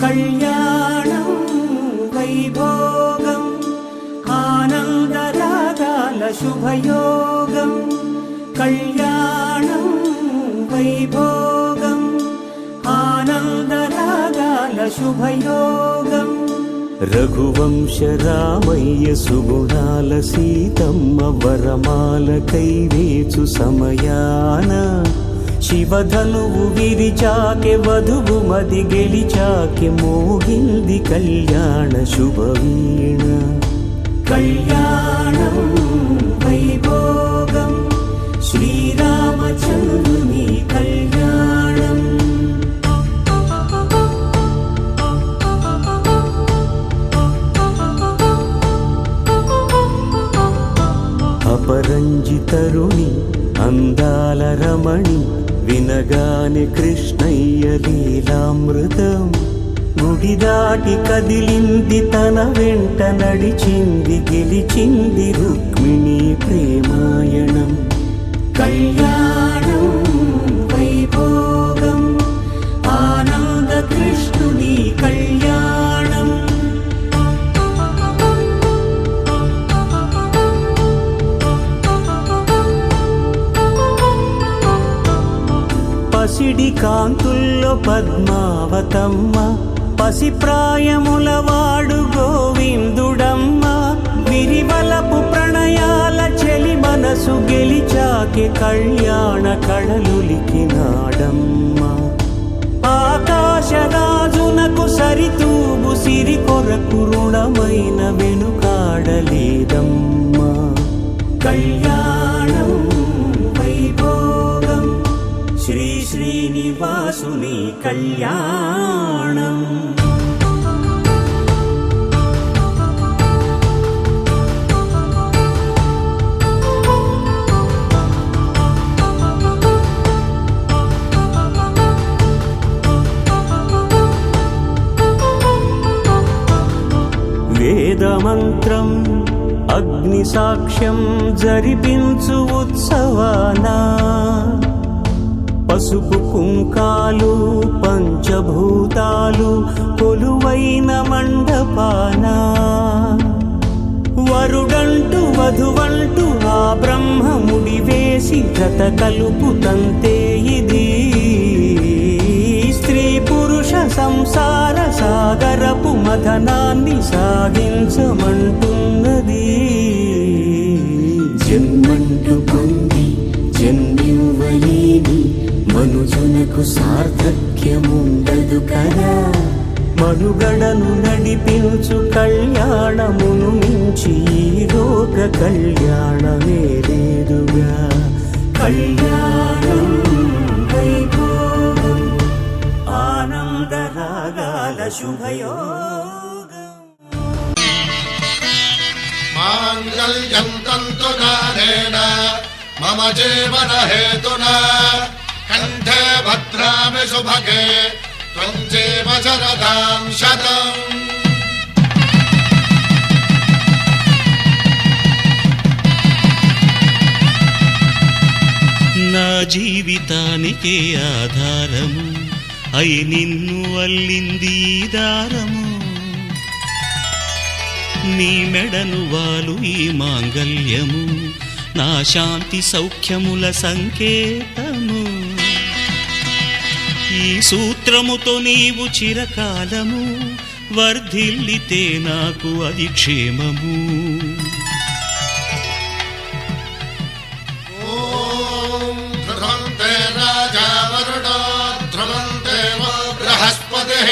కళ్యాణం వైభోగం ఆనందరాగాల శుభయోగం. కళ్యాణం వైభోగం ఆనందరాగాల శుభయోగం. రఘువంశ రామయ్య సుగుణాల సీతమ్మ వరమాల కైవేచు సమయాన శివధనువు విరిచాకె వధువు మది గెలిచాకె మోగింది కళ్యాణ శుభవీణ. కళ్యాణం వైభోగం శ్రీరామచంద్రుని కళ్యాణం. అపరంజి తరుణి అందాల రమణి వినగానే కృష్ణయ్య లీలామృతం. గుడి దాటి కదిలింది తన వెంట నడిచింది గెలిచింది రుక్మిణి ప్రేమాయణం. కళ్యాణం వైభోగం ఆనంద కృష్ణుని కళ్యాణం. పసిడి కాంతుల్లో పద్మావతమ్మ పసిప్రాయముల వాడు గోవిందుడమ్మ. విరివలపు ప్రణయాల చెలి మనసు గెలిచాకె కళ్యాణ కళలులికినాడమ్మ. ఆకాశరాజునకు సరితూగు సిరి కొరకు రుణమైన వెనుకాడలేదమ్మ. కళ్యాణం వైభోగం శ్రీ శ్రీనివాసుని కళ్యాణం. వేదమంత్రం అగ్ని సాక్ష్యం జరిపించు ఉత్సవానా పసుపు కుంకాలు పంచభూతాలు కొలువైన మండపాన. వరుడంటూ వధువంటూ ఆ బ్రహ్మముడి వేసి జత కలుపుతంతే ఇది. స్త్రీ పురుష సంసార సాగరపు మథనాన్ని సాగించమంటున్నది. జన్మంటూ పొంది జన్మివ్వలేని మనుజునకు సార్థక్యముండదు కదా. మనుగడను నడిపించు కళ్యాణమును మించి ఈ లోక కళ్యాణమే లేదుగా. కళ్యాణం వైభోగం ఆనందరాగాల శుభయోగం. మాంగళ్యం తంతునానేన మమ జీవన హేతునా కంఠే భద్రామి శుభగే త్వం జీవ శరదాం శతం. నా జీవితానికే ఆధారము అయి నిన్ను అల్లింది దారము. నీ మెడను వాలు ఈ మాంగళ్యము నా శాంతి సౌఖ్యముల సంకేతము. ఈ సూత్రముతో నీవు చిరకాలము వర్ధిల్లితే నాకు అది క్షేమము. ఓం ధ్రువంతే రాజా వరుణో ధ్రువంతే బృహస్పతిః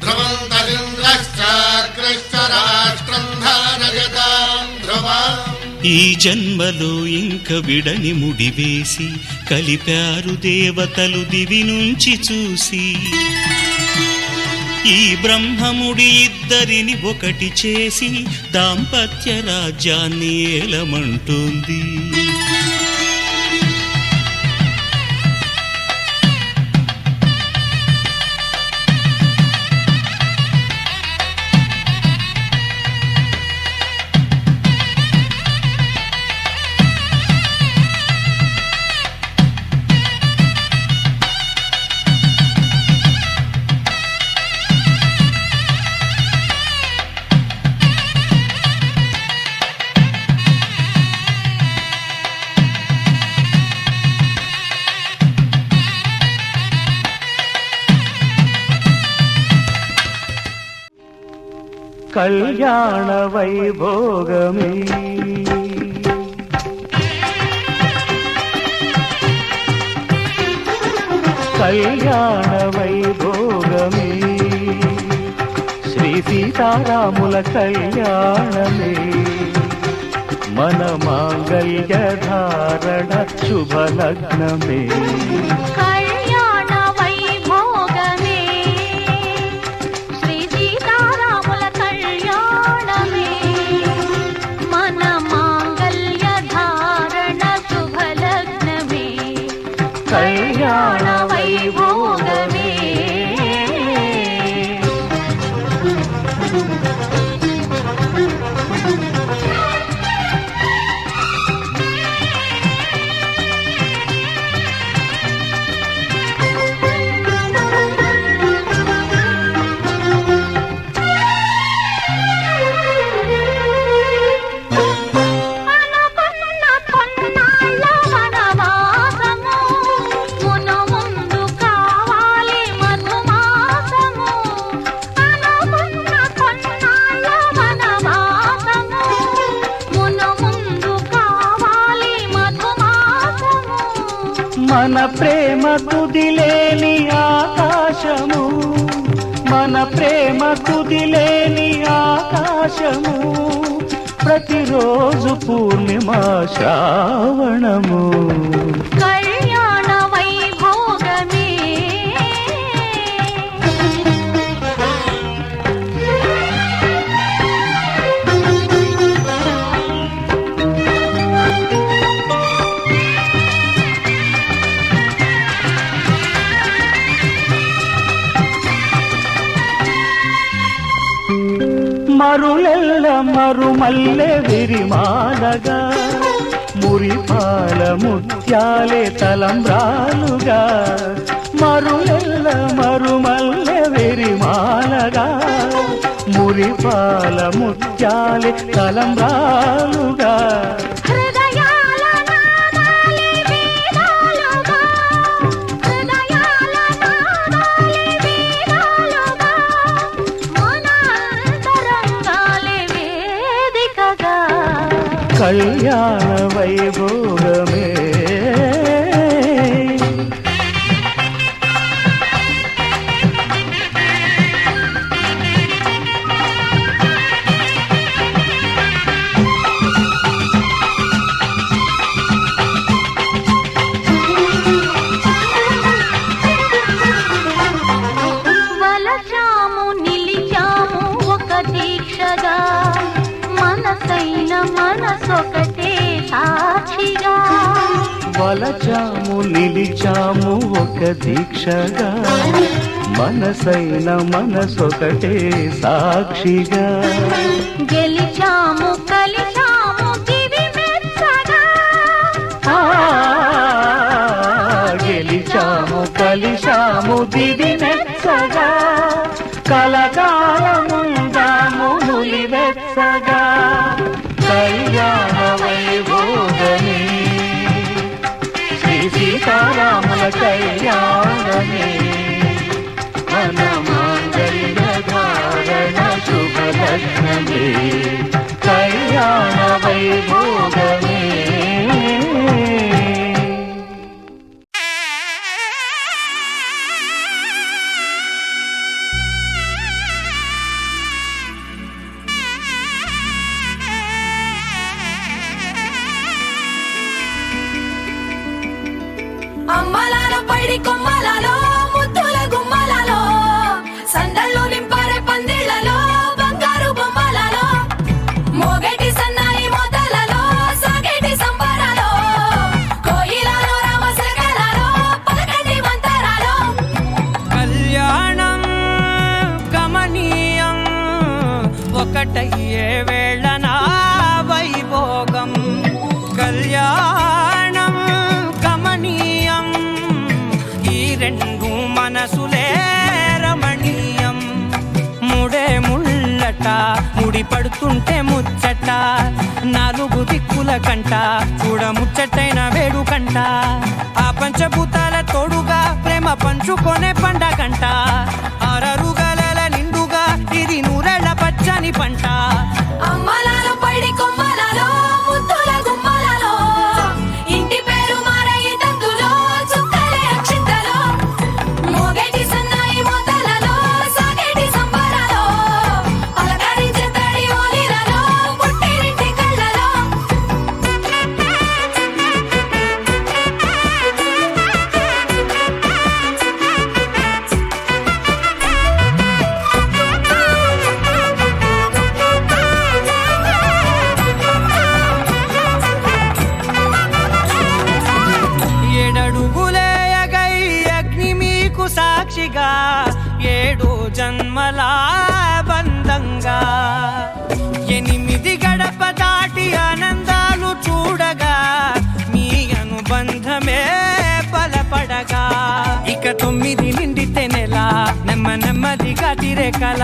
ధ్రువంతరింద్రశ్చాగ్రశ్చ రాష్ట్రం ధారయతాం ధ్రువం. ఈ జన్మలో ఇంక విడని ముడివేసి కలిపారు దేవతలు దివి నుంచి చూసి. ఈ బ్రహ్మముడి ఇద్దరిని ఒకటి చేసి దాంపత్య రాజ్యాన్ని ఏలమంటుంది. కళ్యాణ వైభోగమే. కళ్యాణ వైభోగమే శ్రీ సీతారాముల కళ్యాణమే. మన మాంగళ్య ధారణ శుభలగ్నమే. కళ్యాణ వైభోగమే శ్రీ సీతారాముల కళ్యాణమే. మన మాంగళ్య ధారణ శుభలగ్నమే. కళ్యాణ వైభోగమే. మన ప్రేమ తుదిలేని ఆకాశము. మన ప్రేమ తుదిలేని ఆకాశము. ప్రతిరోజు పూర్ణిమా శ్రావణము. కళ్యాణ వైభోగమే. మరులెల్ల మరుమల్లె విరిమాలగా. మురిపాల ముత్యాలే తలంబ్రాలుగా. మరులెల్ల మరుమల్లె విరిమాలగా. మురిపాల ముత్యాలే తలంబ్రాలుగా. హృదయాల నాదాలే వేదాలుగా. హృదయాల నాదాలే వేదాలుగా. మన అంతరంగాలే వేదికగా. కళ్యాణ వైభోగమే. వలచాము నిలిచాము ఒక దీక్షగా. మనసైన మనసొకటే సాక్షిగా. వలచాము నిలిచాము ఒక దీక్షగా. మనసైన మనసొకటే సాక్షిగా. గెలిచాము కలిచాము దివి మెచ్చగా. గెలిచాము కలిశాము దివి మెచ్చగా. కలకాలముందాము ములివెచ్చగా. కళ్యాణ వైభోగమే శ్రీ సీతారాముల కళ్యాణమే. మన మాంగళ్య ధారణ శుభలగ్నమే. కళ్యాణ వైభోగమే. అమ్మలాల పైడి కొమ్మలలో ముద్దుల గుమ్మలలో సందళ్ళు నింపారే పందిళ్లలో బంగారు బొమ్మలలో మోగేటి సన్నాయి మోతలలో సాగేటి సంబరాలో కోయిలలో రామశకలలో పలకండి మంతరాలో. కళ్యాణం గమనీయం ఒకటయ్యే వేళ నా వైభోగం. కళ్యాణం గమనీయం ఈ రెండు మనసులే రమణీయం. ముడే ముళ్ళట ముడి పడుతుంటే ముచ్చట. నాలుగు దిక్కుల కంట చూడ ముచ్చటైన వేడుకంట. ఆ పంచభూతాల తోడుగా ప్రేమ పంచుకొనే పండగంట. అరరుగల నిండుగా ఇది నూరెళ్ళ పచ్చని పంట. సాక్షిగా 7 జన్మల బంధంగా 8 గడప దాటి ఆనందాలు చూడగా మీ అనుబంధమే బలపడగా ఇక 9 నిండితే నెల నెమ్మదిగా తిరేకల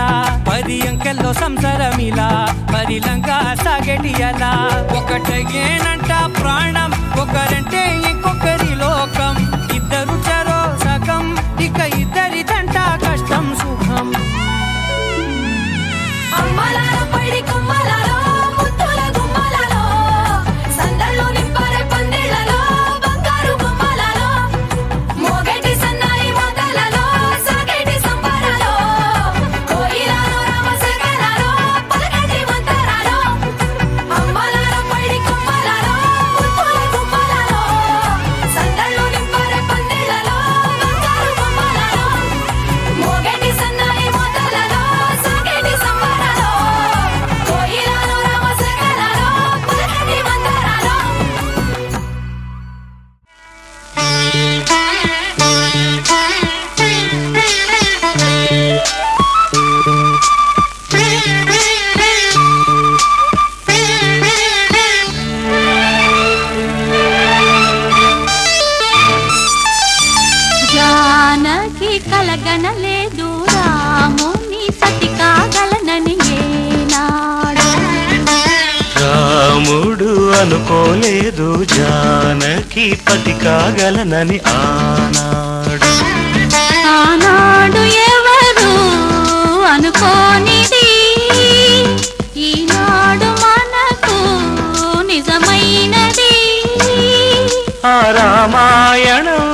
10 అంకెల్లో సంసారమిలా పరిలంగా సాగేటియలా ఒకటేనంట ప్రాణం ఒకరంటే ఇంకొకరి లోకం ఇద్దరు చరో సగం ఇక ఇద్దరిదంట కష్టం సుఖం అమ్మలాలో పడి కొమ్మలాలో ముత్తుల గుమ్మలాలో సందళ్ళు నింపరే పందిళ్ళలో బంగారు గుమ్మలాలో మోగేటి సన్నాయి మోతలలో సాగేటి సంబరాలో కోయిలాలో రామశేఖరాలో పలకటి మంతరాలో అమ్మలాలో పడి కొమ్మలాలో ముత్తుల గుమ్మలాలో సందళ్ళు నింపరే పందిళ్ళలో బంగారు గుమ్మలాలో మోగేటి సన్నాయి మోతలలో సాగేటి సంబరాలో కోయిలాలో రామశేఖరాలో పలకటి మంతరాలో జానకి కలగనలేదు రాముని సతి కాగలనని ఏనాడు రాముడు అనుకోలేదు జానకి పతి కాగలనని ఆనాడు. ఆనాడు ఎవరు అనుకోనిది ఈనాడు మనకు నిజమైనది ఆ రామాయణం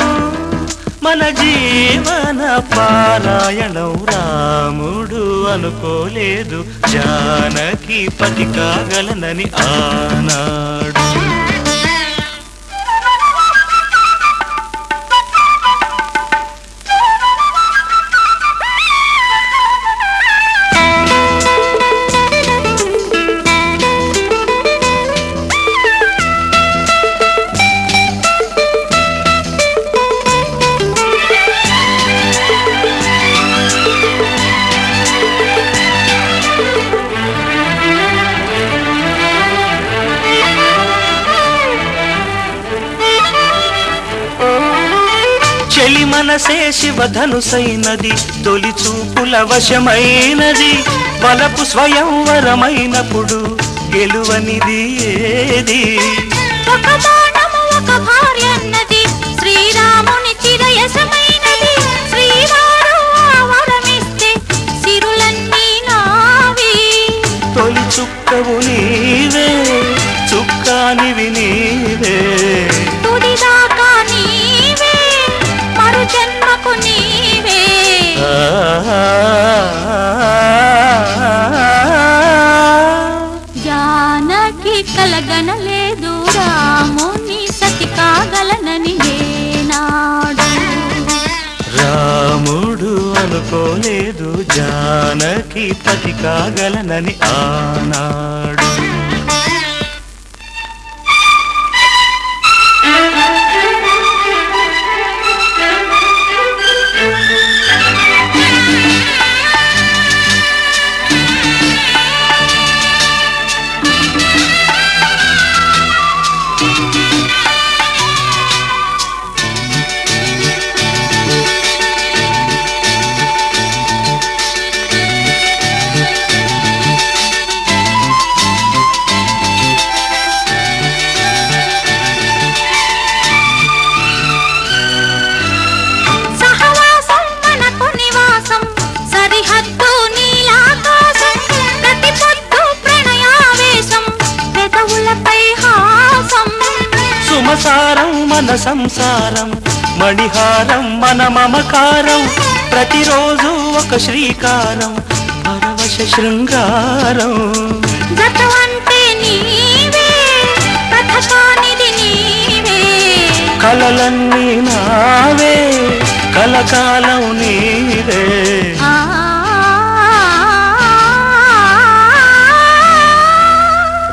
మన జీవన పారాయణం. రాముడు అనుకోలేదు జానకి పతి కాగలనని ఆనాడు. చెలి మనసే శివధనుసైనది తొలి చూపుల వశమైనది వలపు స్వయంవరమైనప్పుడు గెలువనిది ఏది. ఒక బాణము ఒక భార్య అన్నది శ్రీరాముని చిరయసమైనది శ్రీవారు వరమిస్తే సిరులన్నీ నావి. తొలి చుక్కవు నీవే చుక్కానివి నీవే తుదిదాకా నీవే మరు జన్మకు నీవే. జానకి కలగనలేదు రాముని సతి కాగలనని ఏనాడు. రాముడు అనుకోలేదు జానకి పతి కాగలనని ఆనాడు. సహవాసం మనకు నివాసం సరిహద్దు నీలాకాశం ప్రతి పొద్దు ప్రణయావేశం పెదవులపై హాసం. సుమసారం మన సంసారం మణిహారం మన మమకారం ప్రతిరోజు ఒక శ్రీకారం పరవశ శృంగారం. గతమంటే నీవే కథకానిది నీవే కలలన్నీ నావే కలకాలం నీవే.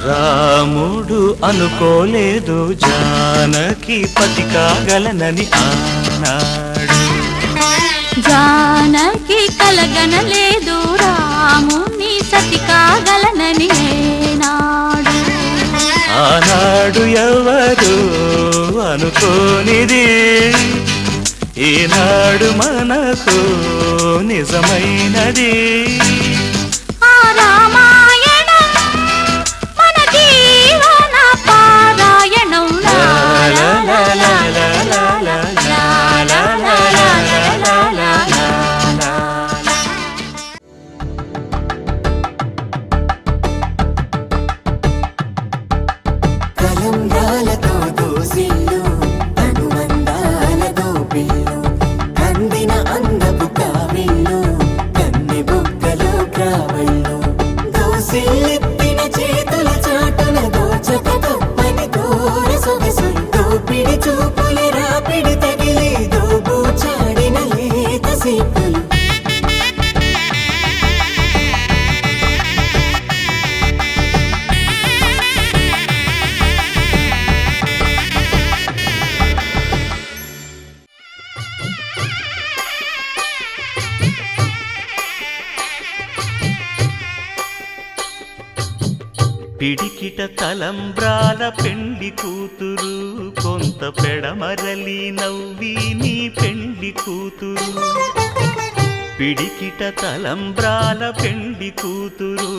రాముడు అనుకోలేదు జానకి పతి కాగలనని ఆనాడు. జానకి కలగనలేదు రాముని సతి కాగలనని ఏనాడు. ఆనాడు ఎవరు అనుకోనిది ఈనాడు మనకు నిజమైనది. ఆ రామాయణం మన జీవన పారాయణం. లా లా లా లా లా లా లా లా లా లా లా లా లా. కలంబ్రాలతో దోసిల్లు అనువందాలతో పిల్లు కందిన అందపు కావిళ్ళు కన్నె బొక్కలో క్రావళ్ళు దోసిల్లెత్తిన చేతుల చాటున దోచక తప్పని దూర సొగసులు దోపిడి చూపుల రాపిడి తగిలి దోబూచాడిన లేత సీపులు. పిడికిట తలంబ్రాల పెండి కూతురు కొంత పెడమరలి నవ్వి నీ పెండి కూతురు. పిడికిట తలంబ్రాల పెండి కూతురు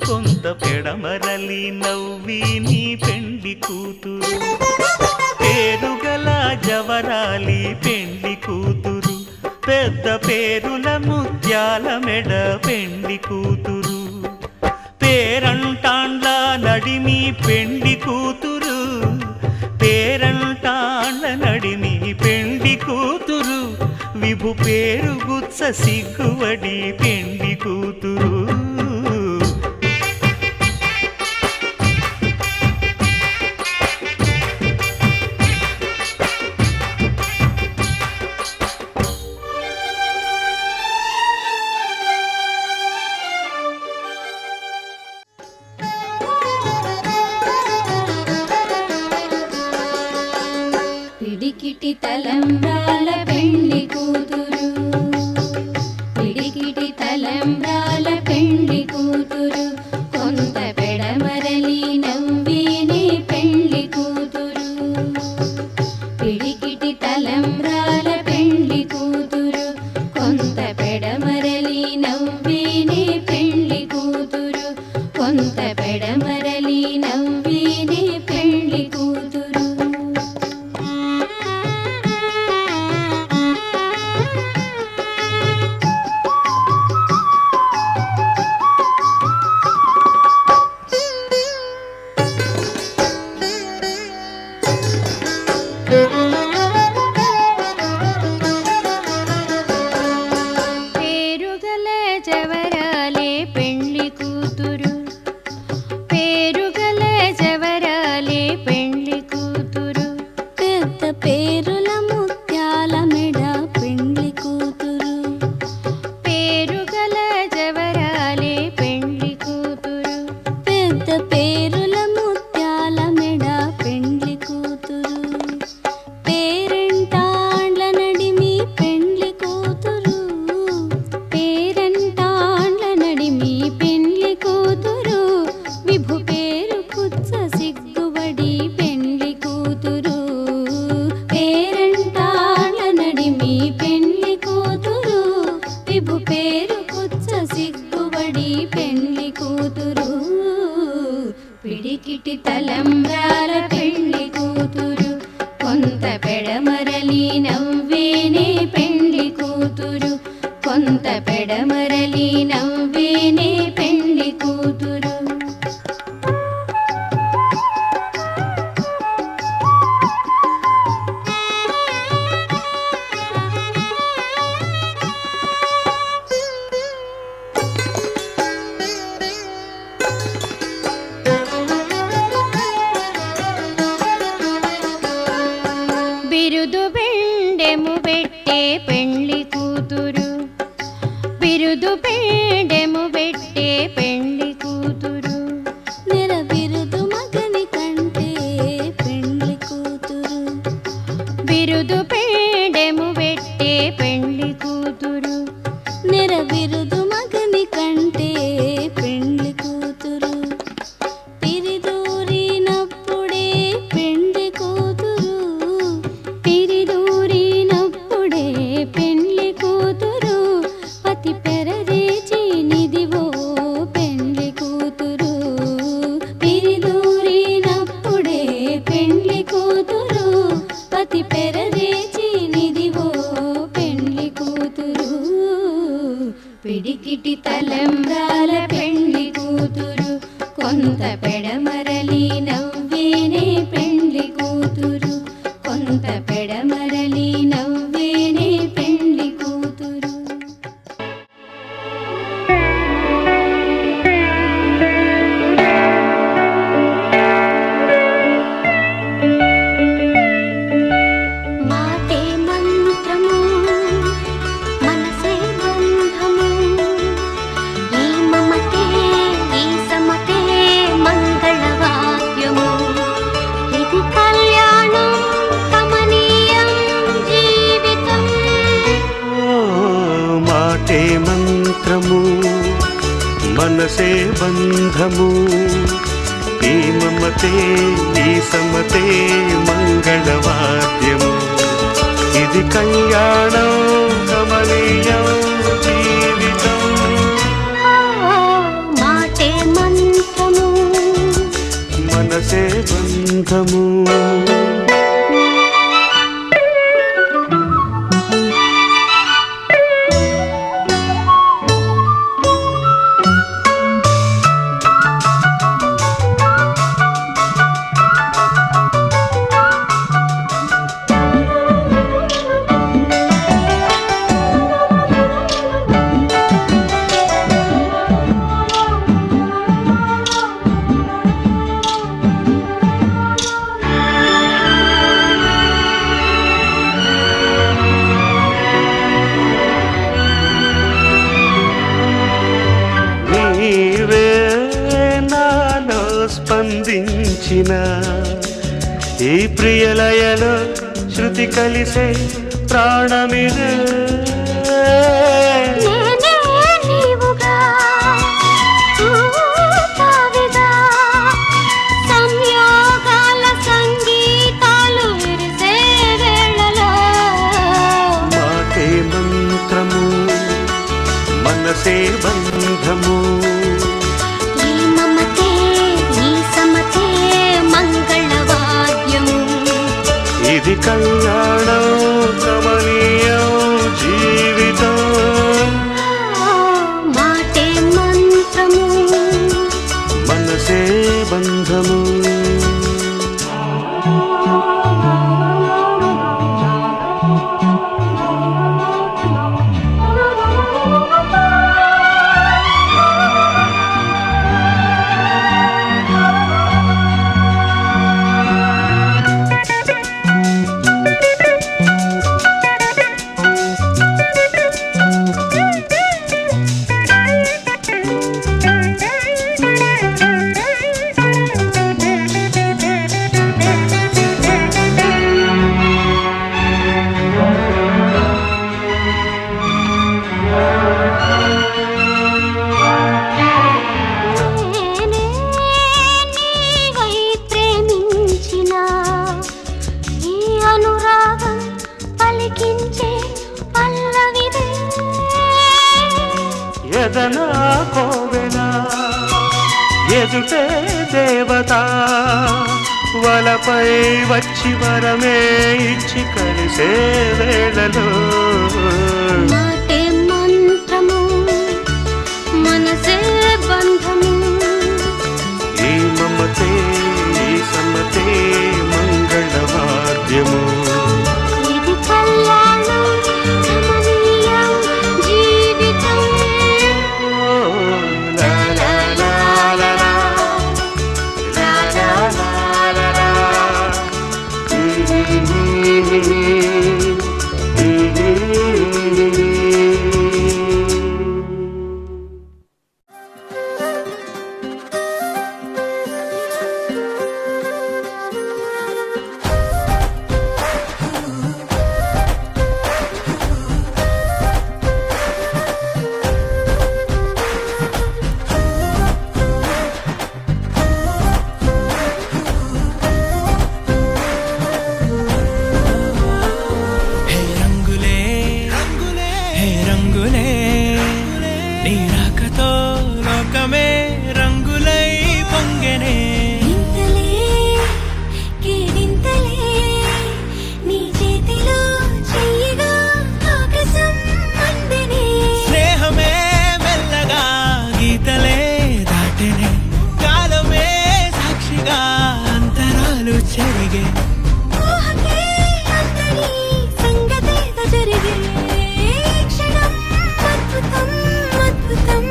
కొంత పెడమరలి నవ్వి నీ పెండి కూతురు. పేరుగల జవరాలి పెండి కూతురు పెద్ద పేరుల ముత్యాల మెడ పెండి కూతురు. పేరంటాండ్ల నడిమి పెండి కూతురు పేరంటాండ్ల నడిమి పెండి కూతురు. విభు పేరు గుత్స సిగ్గువడి పెండి కూతురు. పిడికిటి తలంబ్రాల పెండి కూతురు పిడికిటి తలంబ్రాల పెండి కూతురు కొంత పెడమరలి నవ్విని పెండి కూతురు. పిడికిటి తలంబ్రాల పెండి కూతురు కొంత పెడమరలి నవ్విని పెండి కూతురు. కొంత పెడమరలి నవ్విని పెండి కూతురు. పేరుగల జవరాలే పెండ్లి కూతురు పేరుగల జవరాలే పెండ్లి కూతురు. పెద్ద పేరుల ముత్యాల మెడ పెండ్లి కూతురు. పేరుగల జవరాలే పెండ్లి కూతురు పెద్ద పేరుల ముత్యాల మెడ పెండ్లి కూతురు. పేరంటాండ్ల నడిమి పెండ్లి కూతురు పేరంటాండ్ల నడిమి పెండ్లి కూతురు. విభు పేరు కుత్స సిగ్గుబడి పెండ్లి కూతురు. పేరంటాండ్ల నడిమి పెండ్లి కూతురు. విభు పేరు కుత్స సిగ్గుబడి పెండ్లి కూతురు. పిడికిటి తలంబ్రాల పెండ్లి కూతురు కొంత పెడమరలి నవ్వేనే పెండ్లి కూతురు. కొంత పెడమరలి నవ్వేనే పెండ్లి కూతురు. బిరుదు బెండెము పెట్టే పెండ్లి కూతురు బిరుదు బెండెము పెట్టే పెండ్లి కూతురు. నెల బిరుదు మగని కంటే పెండ్లి కూతురు. బిరుదు బెండెము పెట్టే పెండ్లి కూతురు. నెరబిరుదు మగని కంటే పెండ్లి కూతురు పిరిదూరినప్పుడే పెండ్లి కూతురు పిరిదూరినప్పుడే పెండ్లి కూతురు పతి పెరరేచి నిదివో పెండ్లి కూతురు పిరిదూరినప్పుడే పెండ్లి కూతురు పతి పెరరేచి నిదివో పెండ్లి కూతురు పిడికిటి తలంబ్రాల పెండ్లి కూతురు కొంత పెడమరలి నవ్వేనే పెండ్లి కూతురు కొంత పెడమరలి నవ్వేనే పెండ్లి కూతురు మాటే మంత్రము మనసే బంధము ఈ మమతే ఈ సమతే మంగళవాద్యము ఇది కళ్యాణం కమనీయం జీవితం ఓ మాటే మంత్రము మనసే బంధము ఈ మమతే ఈ సమతే మంగళవాద్యము ఇది కళ్యాణం కమనీయం జీవితం మాటే మంత్రము మనసే బంధము నీవే నాలో స్పందించిన ఈ ప్రియలయలో శృతి కలిసే ప్రాణమిదే నేనే నీవుగా తావిగా సంయోగాల సంగీతాలు విరిసే వేళలో మాటే మంత్రము మనసే బంధము ఈ మమతే ఈ సమతే మంగళవాద్యము ఇది కళ్యాణం కమనీయం జీవితం మాటే మంత్రము మనసే బంధము ఎదనా కోవెల ఎదుటే దేవత వలపై వచ్చి వరమే ఇచ్చి కలిసే వేళలో మాటే మంత్రము మనసే బంధము ఈ మమతే ఈ సమతే మంగళవాద్యము ఇది కళ్యాణం కమనీయం జీవితం లా లా లా లా లా. లా లా లా లా లా. Mm-hmm. నీ రాకతో లోకమే రంగులై పొంగెనే ఇంతలే కేరింతలే నీ చేతిలో చెయ్యగా ఆకాశం అందెనే స్నేహమే మెల్లగా గీతలే దాటెనే కాలమే సాక్షిగా అంతరాలు చెరిగే ఊహకే అంతని సంగతేదో జరిగే క్షణం అద్భుతం అద్భుతం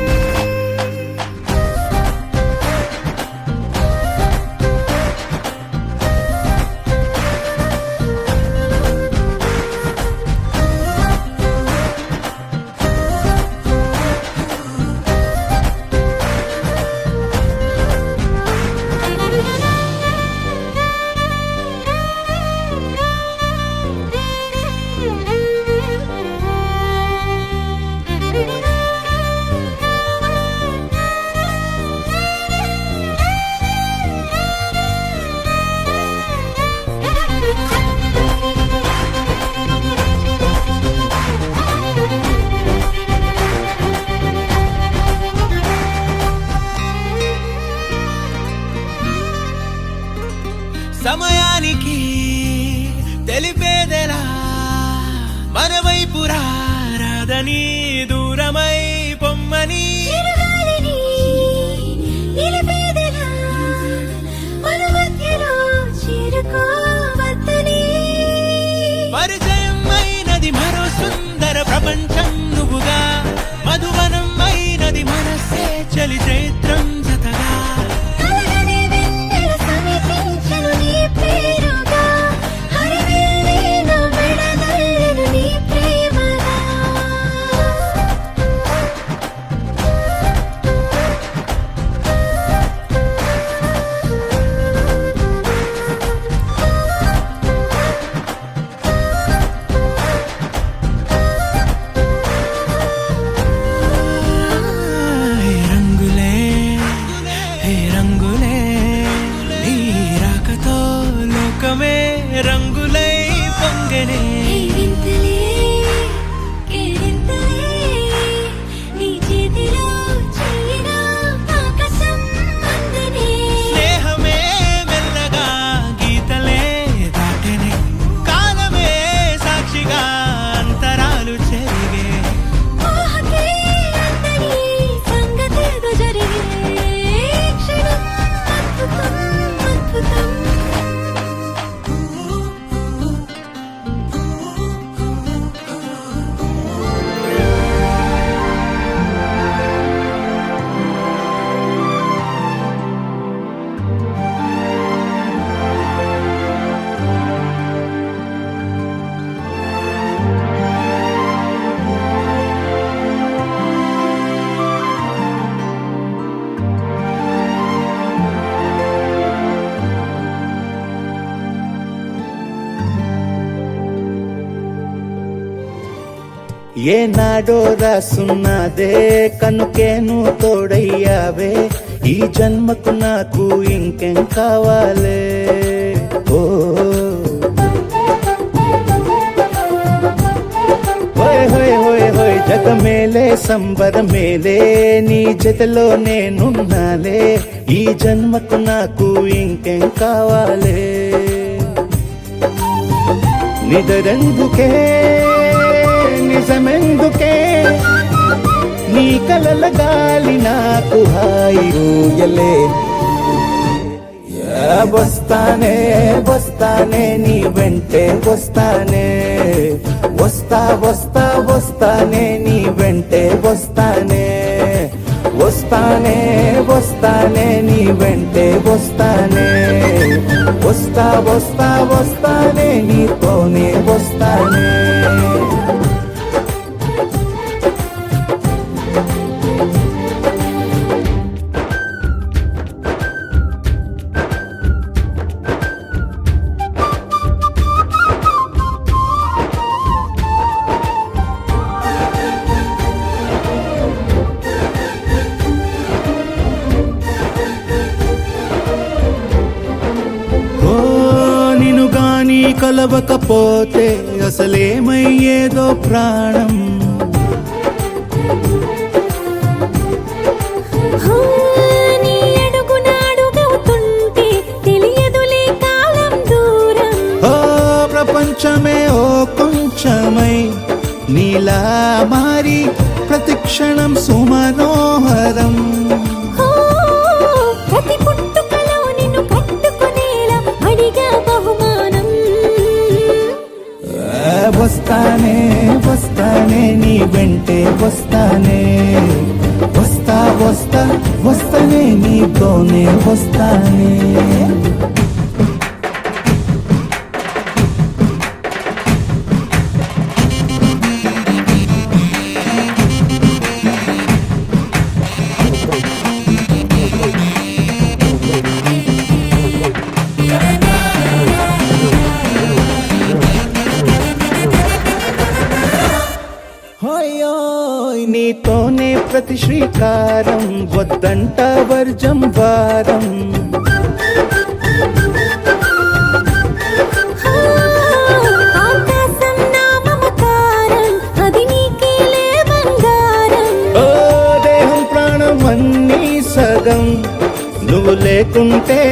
సమయానికి తెలిపేదెలా మన వైపు రాదని దూరమై పొమ్మని చిరుగాలిని నిలిపేదెలా మన మధ్యలో చేరుకోవద్దని పరిచయం అయినది మరో సుందర ప్రపంచం నువ్వుగా మధువనం అయినది మనసే చలి చైత్రం జతగా కలగని వెన్నెల సమితించెను నీ పేరుగా హరివిల్లేను మెడదల్లెను నీ ప్రేమగా హే రంగులే నీ రాకతో లోకమే రంగులై పొంగెనే కేరింతలే కేరింతలే నీ చేతిలో చెయ్యగా ఆకాశం అందెనే స్నేహమే మెల్లగా గీతలే దాటెనే కాలమే సాక్షిగా అంతరాలు చెరిగే ఊహకే అందని సంగతేదో జరిగే క్షణం అద్భుతం అద్భుతం ఏనాడో రాసున్నదే కనుకేను తోడయ్యావే ఈ జన్మకు నాకు ఇంకేం కావాలే ఓ హోయ్ హోయ్ హోయ్ హోయ్ జగ మేలే సంబర మేలే నీ జతలో నేనున్నాలే ఈ జన్మకు నాకు ఇంకేం కావాలే నిదరెందుకే నిజమెందుకే నీ కలల గాలి నాకు హాయి ఊయలే వస్తానే వస్తానే నీ వెంటే వస్తానే వస్తా వస్తా వస్తానే నీ వెంటే వస్తానే వస్తానే వస్తానే నీ వెంటే వస్తానే వస్తా వస్తా వస్తానే నీతోనే వస్తానే కలవకపోతే అసలేమయ్యేదో ప్రాణం క్షణం సుమనోహరం. ఓ, ప్రతి పుట్టుకలో నిన్ను కట్టుకునేలా అడిగా బహుమానం. వస్తానే వస్తానే నీ వెంటే వస్తానే, వస్తా వస్తా వస్తానే నీతోనే వస్తానే. హోయోయ్ నీతోనే ప్రతి శ్రీకారం, వద్దంట వర్జం వారం. ఆకాశం నా మమకారం, అది నీకేలే బంగారం. ఓ దేహం ప్రాణం అన్నీ సగం, నువ్వు లేకుంటే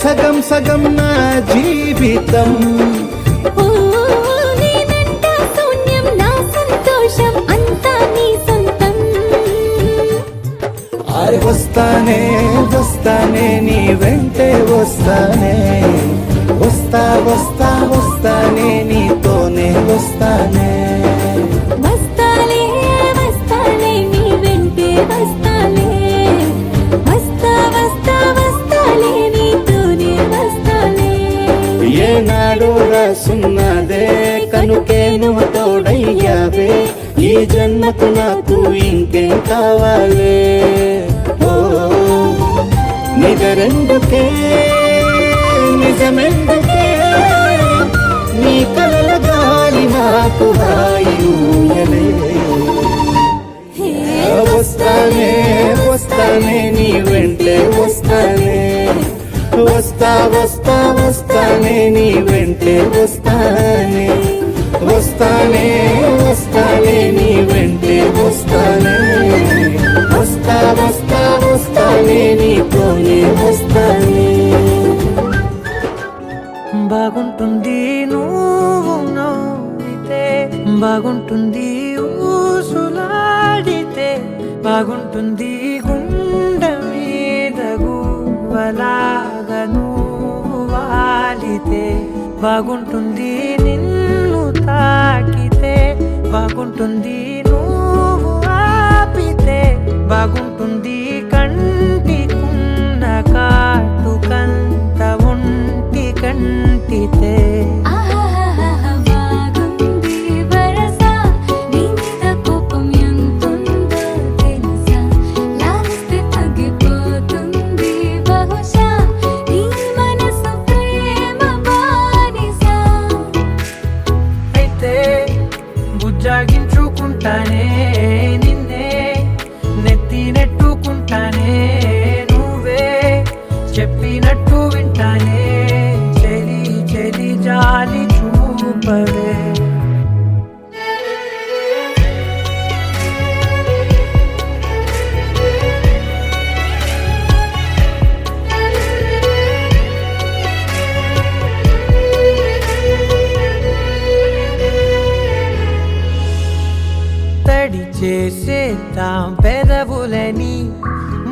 సగం సగం నా జీవితం. ఓ, నేనంట శూన్యం నా సంతోషం, అంతా నీ సొంతం. అరే వస్తానే వస్తానే నీ వెంటే వస్తానే, వస్తా వస్తా వస్తానే నీతోనే వస్తానే. వస్తాలే వస్తాలే నీ వెంటే వస్తాలే, వస్తా వస్తా వస్తాలే నీతోనే వస్తాలే. ఏనాడు రాసున్నదే కనుకే నువ్వు తోడయ్యావే, ఈ జన్మకు నాకు ఇంకేం కావాలే. ఓ నిజరెందుకే నిజమెందుకే, నీ కలల గాలి నాకు హాయి ఊయలే. వస్తానే వస్తానే నీ వెంటే వస్తానే, వస్తా వస్తా వస్తానే నీ వెంటే వస్తానే, వస్తానే వస్తానే నీ వెంటే వస్తానే, వస్తా వస్తా వస్తానే నీతోనే వస్తానే. బాగుంటుంది నువ్వు నవ్వితే, బాగుంటుంది ఊసులాడితే, బాగుంటుంది గుండె మీద గువ్వలాగా నువ్వు వాలితే, బాగుంటుంది నిన్ను తాకితే, బాగుంటుంది నువ్వు ఆపితే, బాగుంటుంది కంటికున్న కాటుకంత ఒంటి కంటితే. ఆహాహాహా బాగుంది వరస, నీ మీద కోపం ఎంతుందో తెలుసా, లాలిస్తే తగ్గిపోతుంది బహుశా, నీ మనసు ప్రేమ బానిస. అయితే బుజ్జాగించుకుంటానే నిన్నే, నెత్తి నెట్టుకుంటానే, నువ్వే చెప్పినట్టు వింటానే, చెలి చెలి జాలి చూపవే. తడి చేసేద్దాం పెదవులని,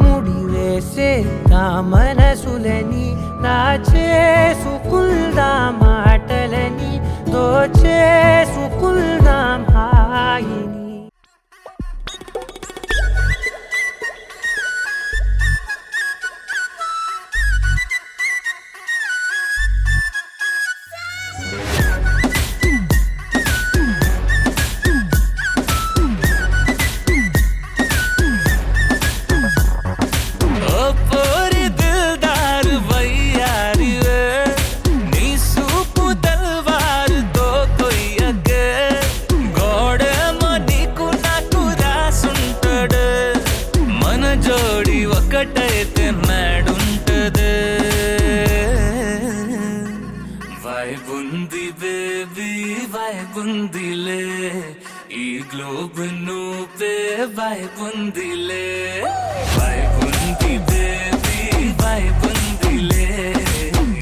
ముడి వేసేద్దాం మనసులని, నా చేసుకుందాం మాటలని, దోచేసుకుందాం హాయిని. ఓ పోరి దిల్దార్ వయ్యారి వే, నీ సూపు తల్వారుతో కొయ్యగే, గోడేమో నీకు నాకు రాసుంటాడు, మన జోడి ఒకటైతే మేడుంటది. వైబుంది బేబీ వైబుందిలే, ఈ గ్లోబ్ నువ్వే వైబుందిలే, వైబుంది బేబీ వైబుందిలే,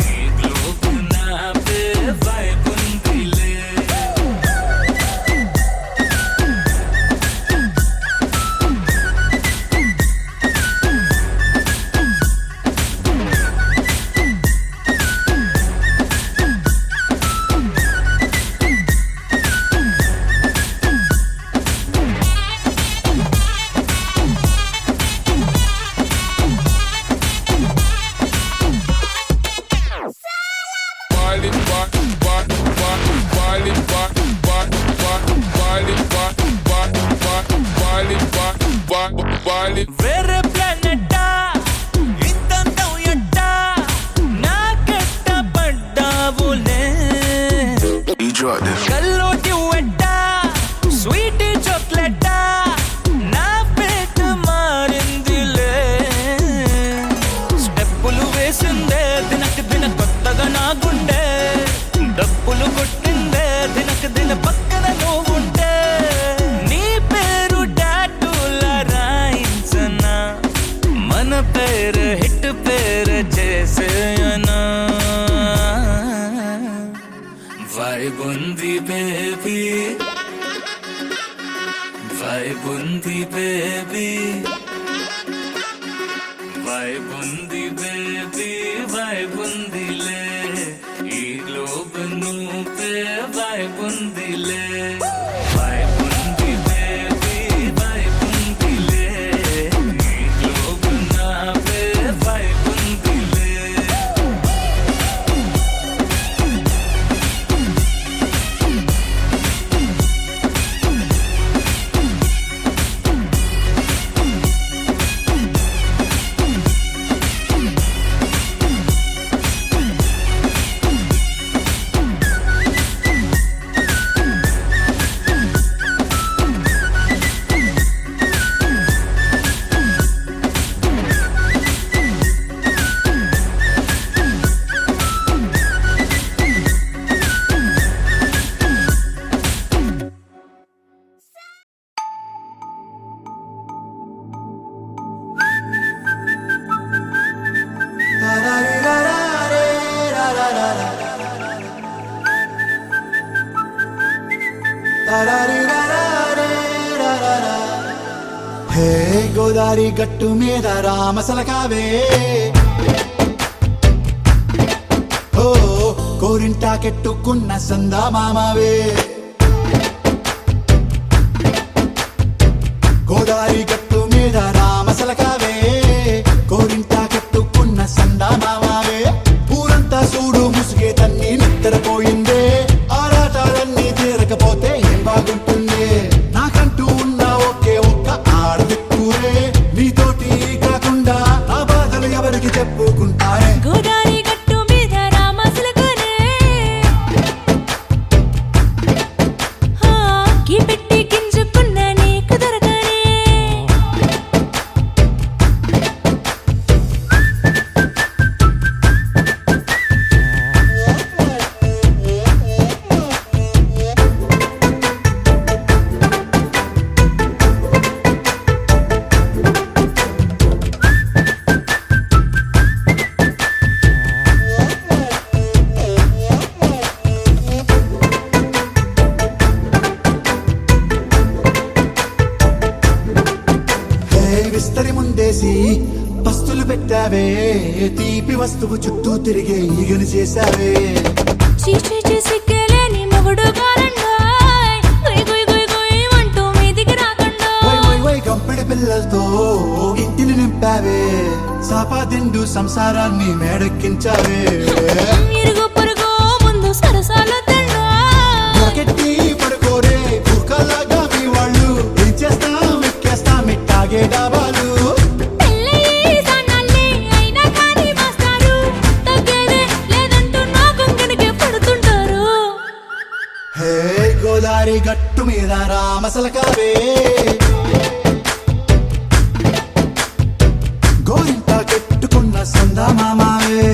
ఈ గ్లోబ్ నావే వైబుందిలే. వేరే ప్లానెట్టా ఇంతంతం ఎట్టా నాకెట్ట పడ్డావులే కల్లోటి వెట్టా స్వీట్ చాక్లెట్టా నా పేట మారిందిలే స్టెప్పులు వేసిందే దినకు దిన కొత్తగా నా గుండె డప్పులు కొట్టిందే దినకు దిన పక్కన నువ్వుంటే నీ పేరు టాటూలా రాయించనా మన పేరు హిట్ పేరు చేసేయనా వైబ్ ఉంది బేబీ వైబ్ ఉంది బేబీ వైబ్ ఉంది బేబీ వైబ్ ఉందిలే ఈ గ్లోబ్ నువ్వే వైబ్ ఉందిలే వైబ్ ఉంది బేబీ వైబ్ ఉందిలే ఈ గ్లోబ్ నావే వైబ్ ఉందిలే హే గోదారి గట్టు మీద రామసలకావే ఓ కోరింటా కెట్టుకున్న సందా మామావే గోదారి గట్టు మీద రామసలకావే కోరింటా కెట్టుకున్న సందా మామావే ఊరంతా చూడు ముసుగే తన్ని నిద్రపోయిందే ఆరాటాలన్నీ తీరకపోతే ఏం బాగుంటుంది నాకంటూ ఉన్న ఒకే ఒక్క ఆడదిక్కురే నీతోటి కాకుండా ఆ బాధలు ఎవరికి చెప్పుకుంటారే గోదారి గట్టు మీద రామసలకనే కీ పెట్టి గింజుకున్న నీకు దొరకనే హే విస్తరి ముందేసి పస్తులు పెట్టావే తీపి వస్తువు చుట్టూ తిరిగే ఈగను చేశావే చీచి సిగ్గలేని మొగుడు కారండాయ్ గుయ్ గుయ్ గుయ్ గుయ్ అంటూ మీదికి రాకండా వై వై వై గంపెడి పిల్లలతో ఇంటిని నింపావే సాపాదిండు సంసారాన్ని మేడెక్కించావే ఇరుగు పొరుగు ముందు సరసాల తండా రాకెట్టి పడుకోరే కుక్కలాగా మీ వాళ్ళు ఏం చేస్తాం ఎక్కేస్తాం ఇట్టాగే డాబాలు పెళ్ళయి సన్నాల్ని అయినా కానీ మాస్తారు తగ్గేదే లేదంటూ నా కొంగనికే పడుతుంటారు హే గోదారి గట్టు మీద రామసలకావే గోరింట కెట్టుకున్న సందా మామావే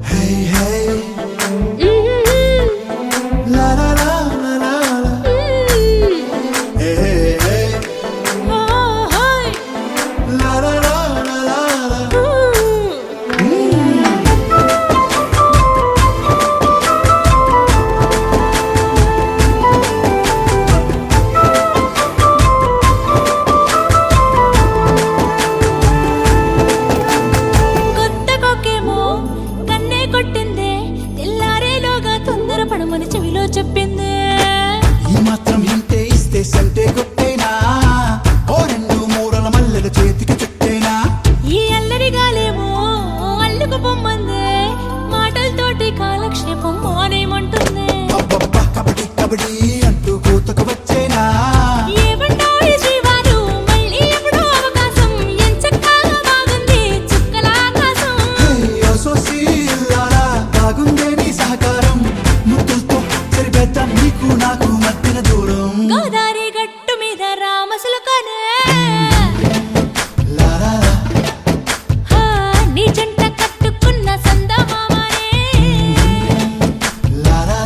హే హే లా లా లా లా లా లా. హే హే ఓహోయ్ లా లా లా లా లా లా. కొత్త కొక్కేమో కన్నే కొట్టిందే తెల్లారేలోగా తొందర పడమని చెవిలో చెప్పిందే ఈ మాత్రం ఇంతే ఇస్తే సంటే కొట్టేనా ఓ రెండు మూరల మల్లెల చేతికి చుట్టేనా ఈ అల్లరి గాలేమో అల్లుకు పొమ్మందే మాటలు కబడ్డీ అంటూ కూతకు వచ్చేనా ఏమంటారు శ్రీవారు మళ్ళీ ఎప్పుడో అవకాశం ఎంచక్కా బాగుంది చుక్కల ఆకాశం అసోసిల్లారా బాగుందే నీ సహకారం ముద్దులతో సరిపెద్దాం నీకు నాకు మధ్యన దూరం గోదారి గట్టు మీద రామసులకనే లారా హా, నీ జంట కట్టుకున్న సందమామనే లారా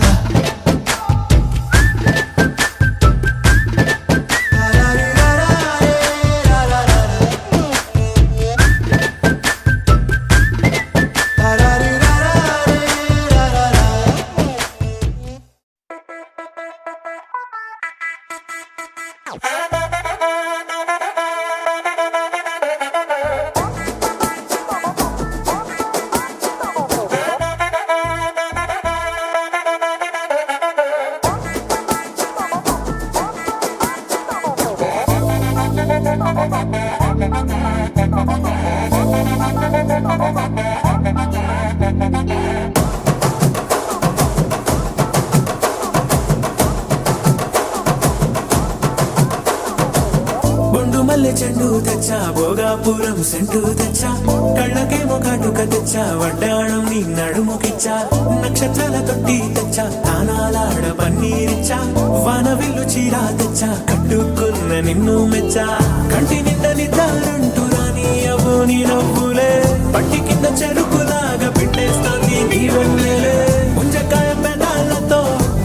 బొండు మల్లె చెండు తెచ్చా భోగాపురం సెంటు తెచ్చా కళ్ళకేమో కాటుక తెచ్చా వడ్డాణం నీ నడుముకిచ్చా నక్షత్రాల తొట్టి తెచ్చా తానాలాడ పన్నీరిచ్చా వానవిల్లు చీరా తెచ్చా కట్టుకున్న నిన్ను మెచ్చా కంటి నిండ నిద్దారంటూ రాని అవ్వు నీ నవ్వులే పట్టి కింద చెరుకులాగా పిండేస్తోంది నీ వెన్నెలే ముంజకాయ పెదాలతో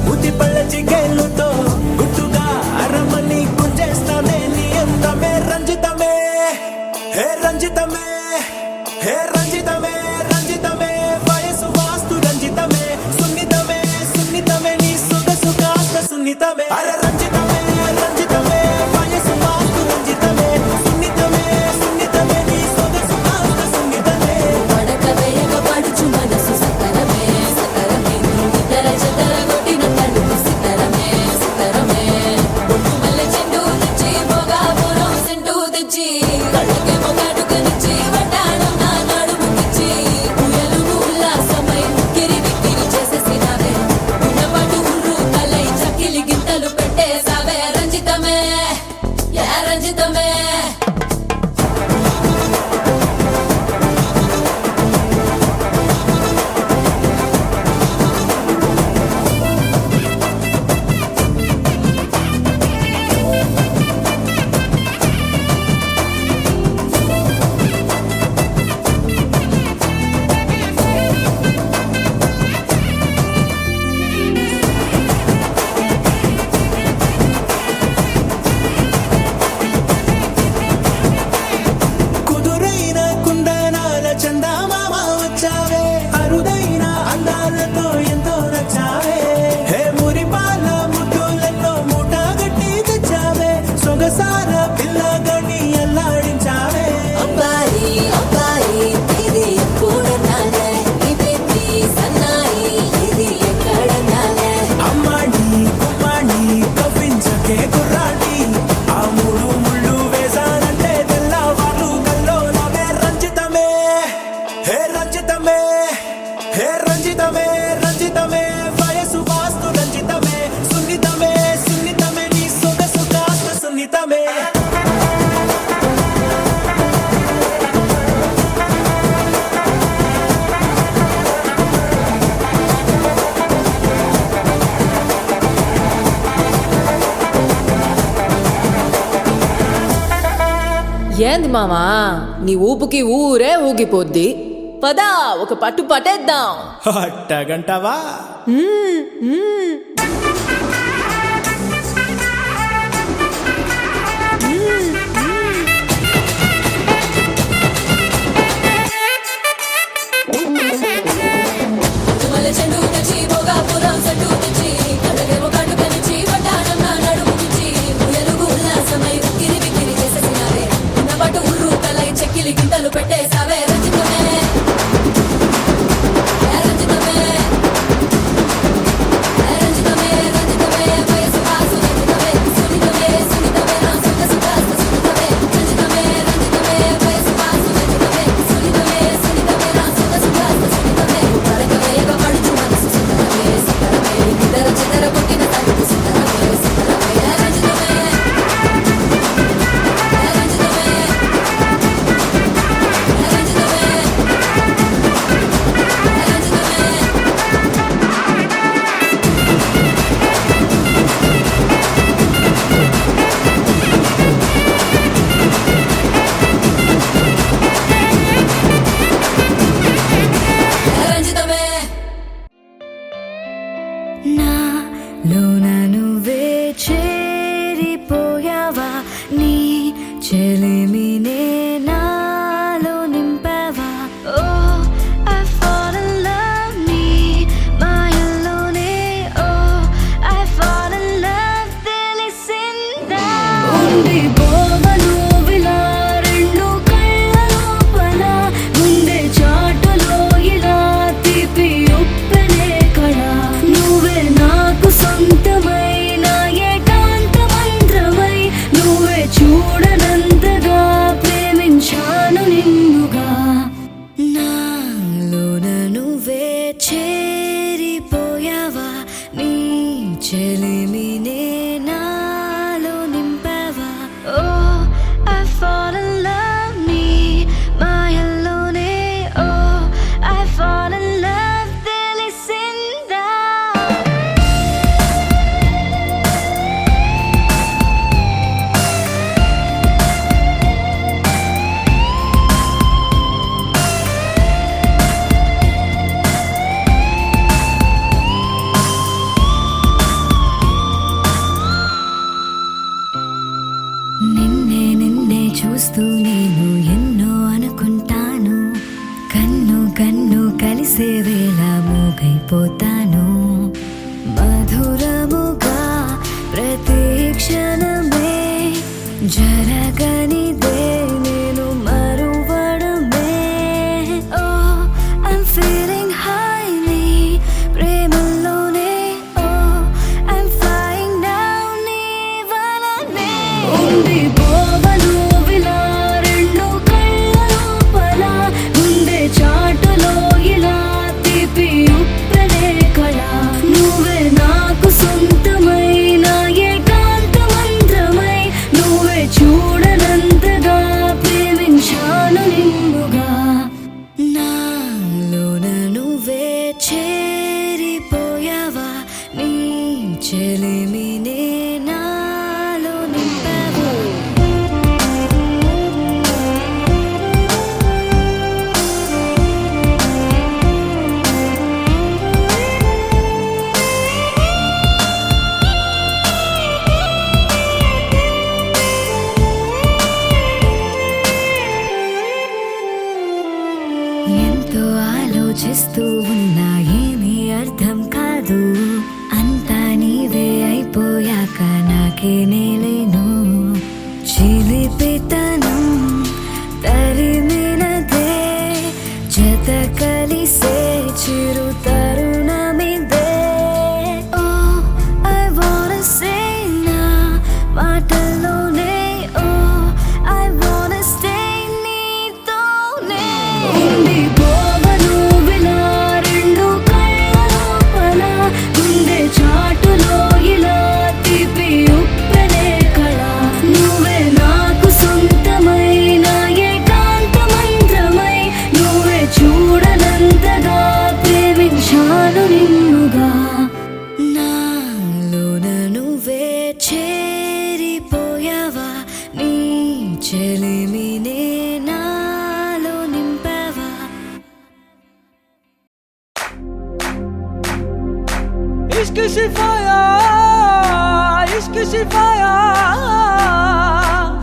ముద్ది పళ్ళ చిగేళ్ళతో గుట్టుగా అరమని గుంజేస్తానే నీ అందమే రంజితమే హే రంజితమే హే రంజితమే రంజితమే వయసు వాస్తు రంజితమే సున్నితమే సున్నితమే నీ సొగసు కాస్త సున్నితమే అరే రంజితమే రంజితమే వయసు వాస్తు రంజితమే సున్నితమే సున్నితమే నీ సొగసు కాస్త సున్నితమే పడక వేయక పడుచు మనసు సతరమే సతరమే ఇతర చెదర కొట్టిన తలుపు సితరమే సితరమే బొట్టు మల్లె చెండు తెచ్చి భోగాపురం సెంటు తెచ్చి కళ్ళకేమో కాటుకనిచ్చి వడ్డాణం నా నడుముకిచ్చి ఉయ్యలుగు ఉల్లాసమై కిరి బిక్కిరి చేసేసినావే ఉన్నపాటు ఉర్రు తలై చక్కిలి గింతలు పెట్టేసావే రంజితమే యా రంజితమే కుదురైన కుందనాల చందమామ వచ్చావే అరుదైన అందాలతో ఎంతో నచ్చావే హే మురిపాల ముద్దులతో మూట గట్టి తెచ్చావే సొగసార పిల్లగని అల్లాడించావే అబ్బాయి అబ్బాయి ఇది ఎప్పుడన్నాలే నీ బేబీ సన్నాయి ఇది ఎక్కడన్నాలే అమ్మాడి కుమ్మాడి కవ్వించకే కుర్రాడి ఆ మూడు ముళ్ళు వేసానంటే తెల్లవారు కల్లోలమే రంజితమే హే రంజితమే హే రంజితమే రంజితమే వయసు వాస్తు రంజితమే సున్నితమే సున్నితమే నీ సొగసు కాస్త సున్నితమే ఏంది మామా నీ ఊపుకి ఊరే ఊగిపోద్ది పదా ఒక పట్టు పట్టేద్దాం అట్టగంటవా మల్లె చెండు తెచ్చి భోగాపురం సెంటు తెచ్చి కళ్ళకేమో కాటుకనిచ్చి వడ్డాణం నా నడుముకిచ్చి ఉయ్యలుగు ఉల్లాసమై కిరి బిక్కిరి చేసేసినావే ఉన్నపాటు ఉర్రు తలై చెక్కిలి గింతలు పెట్టేసావే రంజితమే యా రంజితమే యా రంజితమే చేరిపోయావా నీ చెలిమినే నాలో నింపావా ఓ I fall in love నీ మాయల్లోనే ఓ I fall in love తెలిసిందా నిన్నే చూస్తూ నేను ఎన్నో అనుకుంటాను కన్ను కన్ను కలిసే వేళ మూగైపోతాను మధురముగా ప్రతి క్షణమే జరగనిదే నేను మరువడమే ఓ I'm feeling high నీ ప్రేమలోనే ఓ I'm flying now నీ వలనే ఉండిపోవను విలా రెండు కళ్ళ లోపల గుండె చాటులో ఇలా తీపి ఉప్పెనే కళ నువ్వే నాకు సొంతమైన ఏకాంత మంత్రమై నువ్వే చూడనంతగా ప్రేమించాను నిన్నుగా నాలోన నువ్వే చేరిపోయావా నీ చెలిమినే నాలో నింపావా ఎంతో ఆలోచిస్తూ ఉన్నా ఏమీ అర్థం కాదు అంతా నీవే అయిపోయాక నాకే నేలేను చిలిపితనం తరిమినదే జత కలిసే చిరు తరుణమిదే ఓ I wanna say నా మాటల్లోనే ఓ I wanna stay నీతోనే ఉండిపోవను విలా రెండు కళ్ళ లోపల గుండె చాటులో ఇలా తీపి ఉప్పెనే కళ నువ్వే నాకు సొంతమైన ఏకాంత మంత్రమై నువ్వే చూడనంతగా ప్రేమించాను నిన్నుగా నాలోన నువ్వే చేరిపోయావా నీ చెలిమినే నాలో నింపావా इश्क सिफाया इश्क सिफाया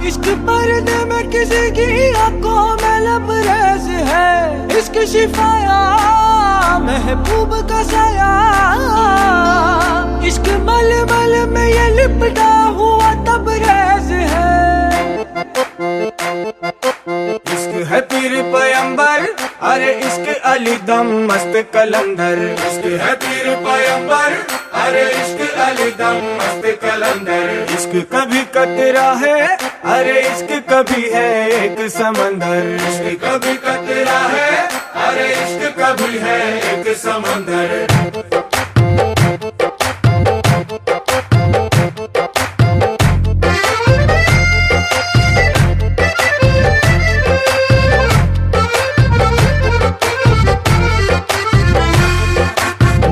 इश्क पर्दे में किसी की आंखों में लबरेज है इश्क सिफाया महबूब का साया इश्क मलमल में ये लिपटा हुआ तबरेज है इश्क है पीर पैगंबर अरे इश्क अली दम मस्त कलंदर इश्क है पीर पैगंबर अरे इश्क अली दम मस्त कलंदर इश्क कभी कतरा है अरे इश्क कभी है एक समंदर इश्क कभी कतरा है अरे इश्क कभी है एक समंदर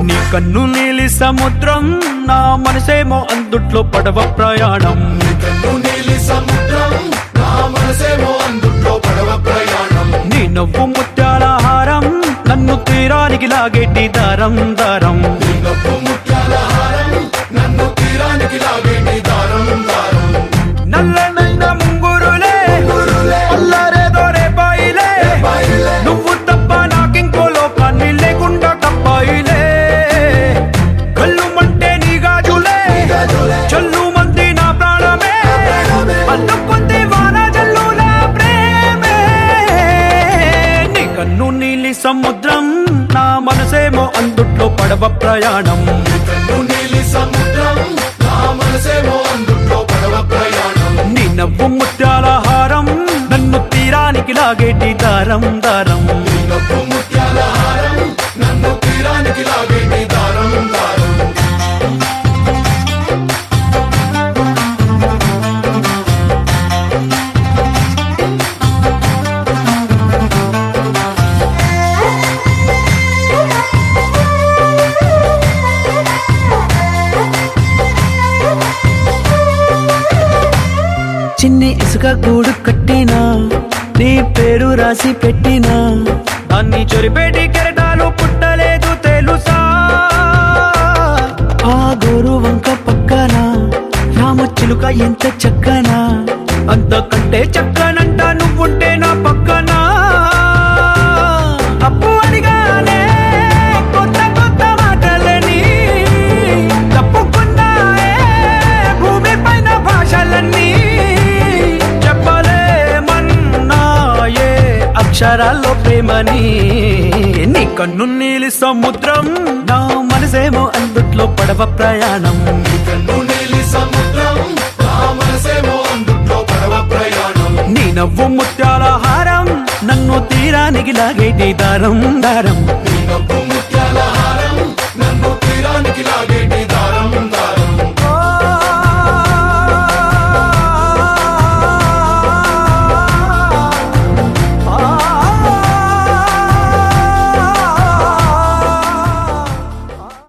నీ కన్ను నీలి సముద్రం నా మనసేమో అందుట్లో పడవ ప్రయాణం కన్ను నీలి సముద్రం నా మనసేమో అందుట్లో పడవ ప్రయాణం నీ నవ్వు ముత్యాల హారం నన్ను తీరానికి లాగేటి దారం దారం నీ నవ్వు ముత్యాల హారం నన్ను తీరానికి లాగేటి దారం దారం నల్లనైన ముంగురులే అల్లారే దొరే బాయిలే నువ్వు తప్ప నాకింకో లోకాన్ని లేకుండా కప్పాయిలే కళ్ళు మంటే నీ గాజులే చల్లు మంది నా ప్రాణమే అల్లం కొద్ది వాన జల్లుల ప్రేమే నీ కన్ను నీలి సముద్రం నా మనసేమో అందుట్లో పడవ ప్రయాణం కన్ను నీలి సముద్రం నా మనసేమో అందుట్లో పడవ ప్రయాణం నీ నవ్వు ముత్యాల హారం నన్ను తీరానికి లాగేటి దారం దారం నీ నవ్వు ముత్యాల హారం నన్ను తీరానికి చిలుక గూడు కట్టినా నీ పేరు రాసి పెట్టినా దాన్ని చొరిపేటి కెరటాలు పుట్టలేదు తెలుసా ఆ గోరు వంక పక్కన రామ చిలుక ఎంత చక్కనా అంతకంటే చక్కనంట నువ్వుంటే నా పక్కన అప్పు అడిగానే కొత్త కొత్త మాటలని తప్పుకున్నాయే భూమి పైన భాషలన్నీ చెప్పలేమన్నాయే అక్షరాల్లో ప్రేమని నీ కన్ను నీలి సముద్రం నా మనసేమో అందుట్లో పడవ ప్రయాణం కన్ను నీలి సముద్రం నా మనసేమో అందుట్లో పడవ ప్రయాణం నీ నవ్వు ముత్యాల హారం నన్ను తీరానికి లాగేటి దారం దారం నీ నవ్వు ముత్యాల